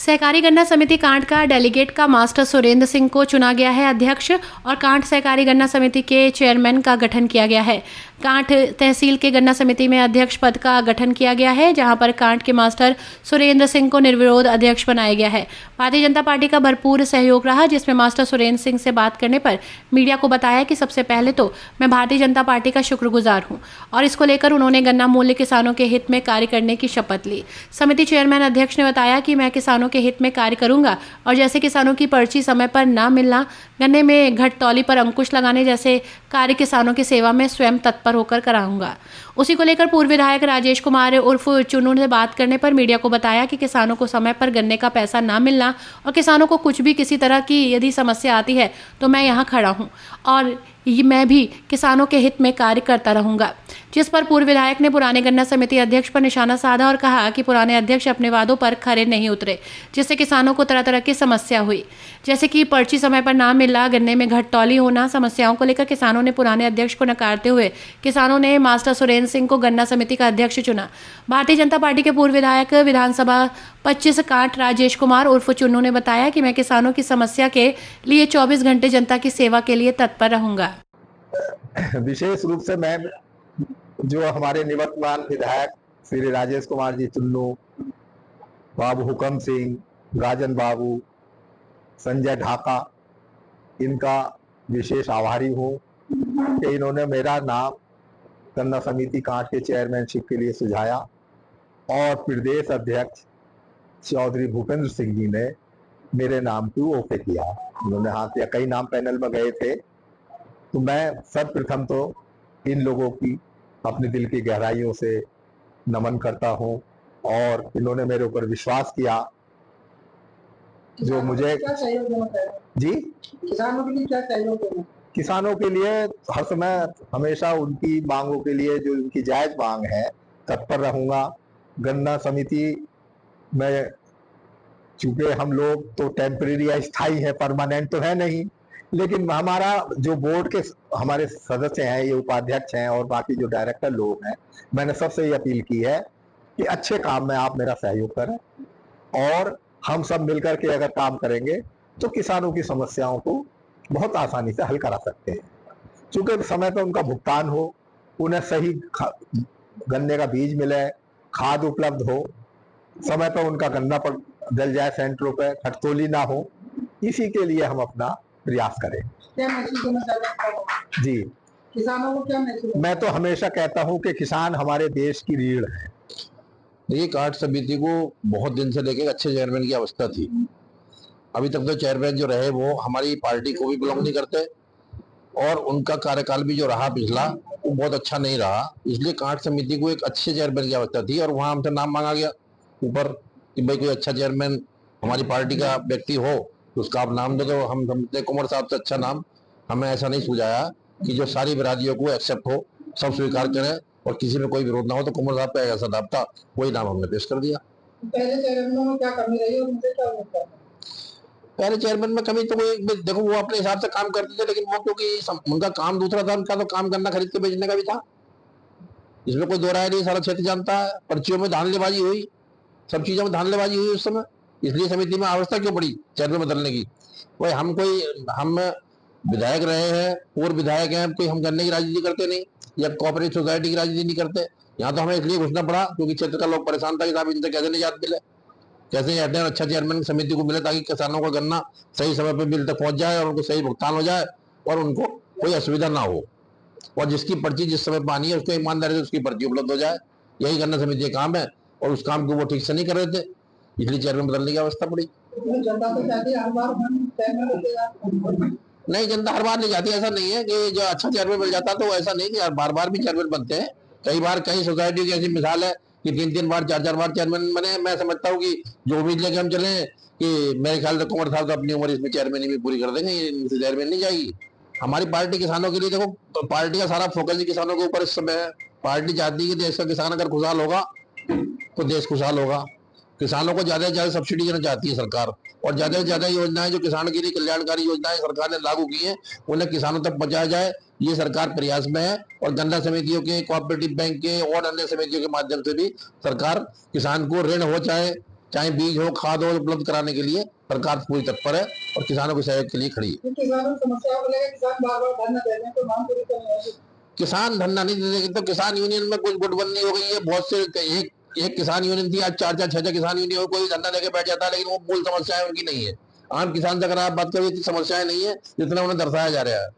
सहकारी गन्ना समिति कांट का डेलीगेट का मास्टर सुरेंद्र सिंह को चुना गया है अध्यक्ष और कांट सहकारी गन्ना समिति के चेयरमैन का गठन किया गया है। कांट तहसील के गन्ना समिति में अध्यक्ष पद का गठन किया गया है, जहां पर कांट के मास्टर सुरेंद्र सिंह को निर्विरोध अध्यक्ष बनाया गया है। भारतीय जनता पार्टी का भरपूर सहयोग रहा, जिसमें मास्टर सुरेंद्र सिंह से बात करने पर मीडिया को बताया कि सबसे पहले तो मैं भारतीय जनता पार्टी का शुक्रगुजार हूं और इसको लेकर उन्होंने गन्ना मूल्य किसानों के हित में कार्य करने की शपथ ली। समिति चेयरमैन अध्यक्ष ने बताया कि मैं किसानों के हित में कार्य करूंगा और जैसे किसानों की पर्ची समय पर न मिलना, गन्ने में घटतौली पर अंकुश लगाने जैसे कार्य किसानों की सेवा में स्वयं तत्पर होकर कराऊंगा। उसी को लेकर पूर्व विधायक राजेश कुमार उर्फ चुन्नू ने बात करने पर मीडिया को बताया कि किसानों को समय पर गन्ने का पैसा ना मिलना और किसानों को कुछ भी किसी तरह की यदि समस्या आती है तो मैं यहाँ खड़ा हूँ और मैं भी किसानों के हित में कार्य करता रहूंगा। जिस पर पूर्व विधायक ने पुराने गन्ना समिति अध्यक्ष पर निशाना साधा और कहा कि पुराने अध्यक्ष अपने वादों पर खरे नहीं उतरे, जिससे किसानों को तरह तरह की समस्या हुई, जैसे कि पर्ची समय पर ना मिलना, गन्ने में घटतौली होना। समस्याओं को लेकर किसानों ने पुराने अध्यक्ष को नकारते हुए किसानों ने मास्टर सुरेंद्र सिंह को गन्ना समिति का अध्यक्ष चुना। भारतीय जनता पार्टी के पूर्व विधायक विधानसभा 25 कांट राजेश कुमार उर्फ चुन्नू ने बताया कि मैं किसानों की समस्या के लिए 24 घंटे जनता की सेवा के लिए तत्पर रहूंगा। विशेष रूप से मैं जो हमारे निवर्तमान विधायक श्री राजेश कुमार जी चुन्नू, बाबू हुकम सिंह, राजन बाबू, संजय ढाका, इनका विशेष आभारी हूँ कि इन्होंने मेरा नाम गन्ना समिति कांट के चेयरमैनशिप के लिए सुझाया और प्रदेश अध्यक्ष चौधरी भूपेंद्र सिंह जी ने मेरे नाम को ओके किया। उन्होंने हाथ दिया, कई नाम पैनल में गए थे, तो मैं सर्वप्रथम तो इन लोगों की अपने दिल की गहराइयों से नमन करता हूं और इन्होंने मेरे ऊपर विश्वास किया। जो मुझे क्या सहयोग देना जी किसानों के लिए क्या सहयोग देना? किसानों के लिए हर समय हमेशा उनकी मांगों के लिए जो उनकी जायज मांग है तत्पर रहूंगा। गन्ना समिति में चूंकि हम लोग तो टेम्परेरी या स्थायी है, परमानेंट तो है नहीं, लेकिन हमारा जो बोर्ड के हमारे सदस्य हैं, ये उपाध्यक्ष हैं और बाकी जो डायरेक्टर लोग हैं, मैंने सबसे ये अपील की है कि अच्छे काम में आप मेरा सहयोग करें और हम सब मिलकर के अगर काम करेंगे तो किसानों की समस्याओं को बहुत आसानी से हल करा सकते हैं। चूंकि समय पर उनका भुगतान हो, उन्हें सही गन्ने का बीज मिले, खाद उपलब्ध हो, समय पर उनका गन्ना पर डल जाए सेंटरों पर, घटतौली ना हो, इसी के लिए हम अपना प्रयास करें। क्या मैसेज देना चाहते हैं जी, किसानों को? क्या मैसेज? मैं तो हमेशा कहता हूं कि किसान हमारे देश की रीढ़ है। देखिए, कांट समिति को बहुत दिन से लेके अच्छे चेयरमैन की आवश्यकता थी। अभी तक तो चेयरमैन जो रहे वो हमारी पार्टी को भी बिलोंग नहीं करते और उनका कार्यकाल भी जो रहा पिछला वो बहुत अच्छा नहीं रहा। इसलिए कांट समिति को एक अच्छे चेयरमैन की आवश्यकता थी और वहां हमसे नाम मांगा गया ऊपर कि भाई कोई अच्छा चेयरमैन हमारी पार्टी का व्यक्ति हो तो उसका आप नाम दो। तो हम समझते कुंवर साहब से अच्छा नाम हमें ऐसा नहीं सुझाया कि जो सारी बिरादियों को एक्सेप्ट हो, सब स्वीकार करें और किसी में कोई विरोध ना हो। तो कुंवर साहब का ऐसा नाम था, वही नाम हमने पेश कर दिया। पहले चेयरमैनों में क्या कमी रही और उनसे क्या होता है? पहले चेयरमैन में कमी तो कोई, देखो वो अपने हिसाब से काम करते थे, लेकिन वो क्योंकि उनका काम दूसरा था, उनका तो काम करना खरीद के बेचने का भी था, इसमें कोई दो राय नहीं। सारा क्षेत्र जानता है, पर्चियों में धांधलेबाजी हुई, सब चीजों में धांधलेबाजी हुई उस समय। इसलिए समिति में आवश्यकता क्यों पड़ी चेयरमैन बदलने की? भाई हम विधायक रहे हैं, पूर्व विधायक हैं, कोई हम गन्ने की राजनीति करते नहीं या कोऑपरेटिव सोसाइटी की राजनीति नहीं करते। यहाँ तो हमें इसलिए घुसना पड़ा क्योंकि क्षेत्र का लोग परेशान था कि साहब इनसे कैसे निजात मिले, कैसे अच्छा चेयरमैन समिति को मिले ताकि किसानों का गन्ना सही समय पर बिल तक पहुंच जाए और उनको सही भुगतान हो जाए और उनको कोई असुविधा ना हो और जिसकी पर्ची जिस समय पर आनी है उसको ईमानदारी से उसकी पर्ची उपलब्ध हो जाए। यही गन्ना समिति का काम है और उस काम को वो ठीक से नहीं कर रहे थे, इसलिए चेयरमैन बदलने की आवश्यकता पड़ी। जनता तो चाहती है हर बार नहीं, जनता हर बार नहीं जाती, ऐसा नहीं है कि जो अच्छा चेयरमैन मिल जाता तो ऐसा नहीं कि बार बार भी चेयरमैन बनते हैं। कई बार कई सोसाइटी की ऐसी मिसाल है कि 3-3 बार 4-4 बार चेयरमैन बने। मैं समझता हूँ कि जो उम्मीद लेके हम चले कि मेरे ख्याल से कुंवर साहब अपनी उम्र इसमें चेयरमैन भी पूरी कर देंगे, इनसे चेयरमैन नहीं जाएगी। हमारी पार्टी किसानों के लिए, देखो पार्टी का सारा फोकस ही किसानों के ऊपर इस समय है। पार्टी चाहती है कि देश का किसान अगर खुशहाल होगा तो देश खुशहाल होगा। किसानों को ज्यादा से ज्यादा सब्सिडी देना चाहती है सरकार और ज्यादा से ज्यादा योजनाएं जो किसान के लिए कल्याणकारी योजनाएं सरकार ने लागू की है उन्हें किसानों तक पहुंचाया जाए, ये सरकार प्रयास में है। और गन्ना समितियों के, कोऑपरेटिव बैंक के और अन्य समितियों के माध्यम से भी सरकार किसान को ऋण हो चाहे चाहे बीज हो, खाद हो, उपलब्ध कराने के लिए सरकार पूरी तत्पर है और किसानों के सहयोग के लिए खड़ी है। किसानों की समस्याओं को लेकर किसान बार बार धरना दे रहे हैं, तो मांग पूरी करनी होगी। किसान धरना नहीं दे देंगे तो किसान यूनियन में कुछ गुटबंदी हो गई है, बहुत से एक किसान यूनियन थी, आज 4-4, 6-6 किसान यूनियन हो, कोई धरना लेके बैठ जाता है, लेकिन वो मूल समस्याएं उनकी नहीं है। आम किसान से अगर आप बात करें, इतनी समस्याएं नहीं है जितना उन्हें दर्शाया जा रहा है।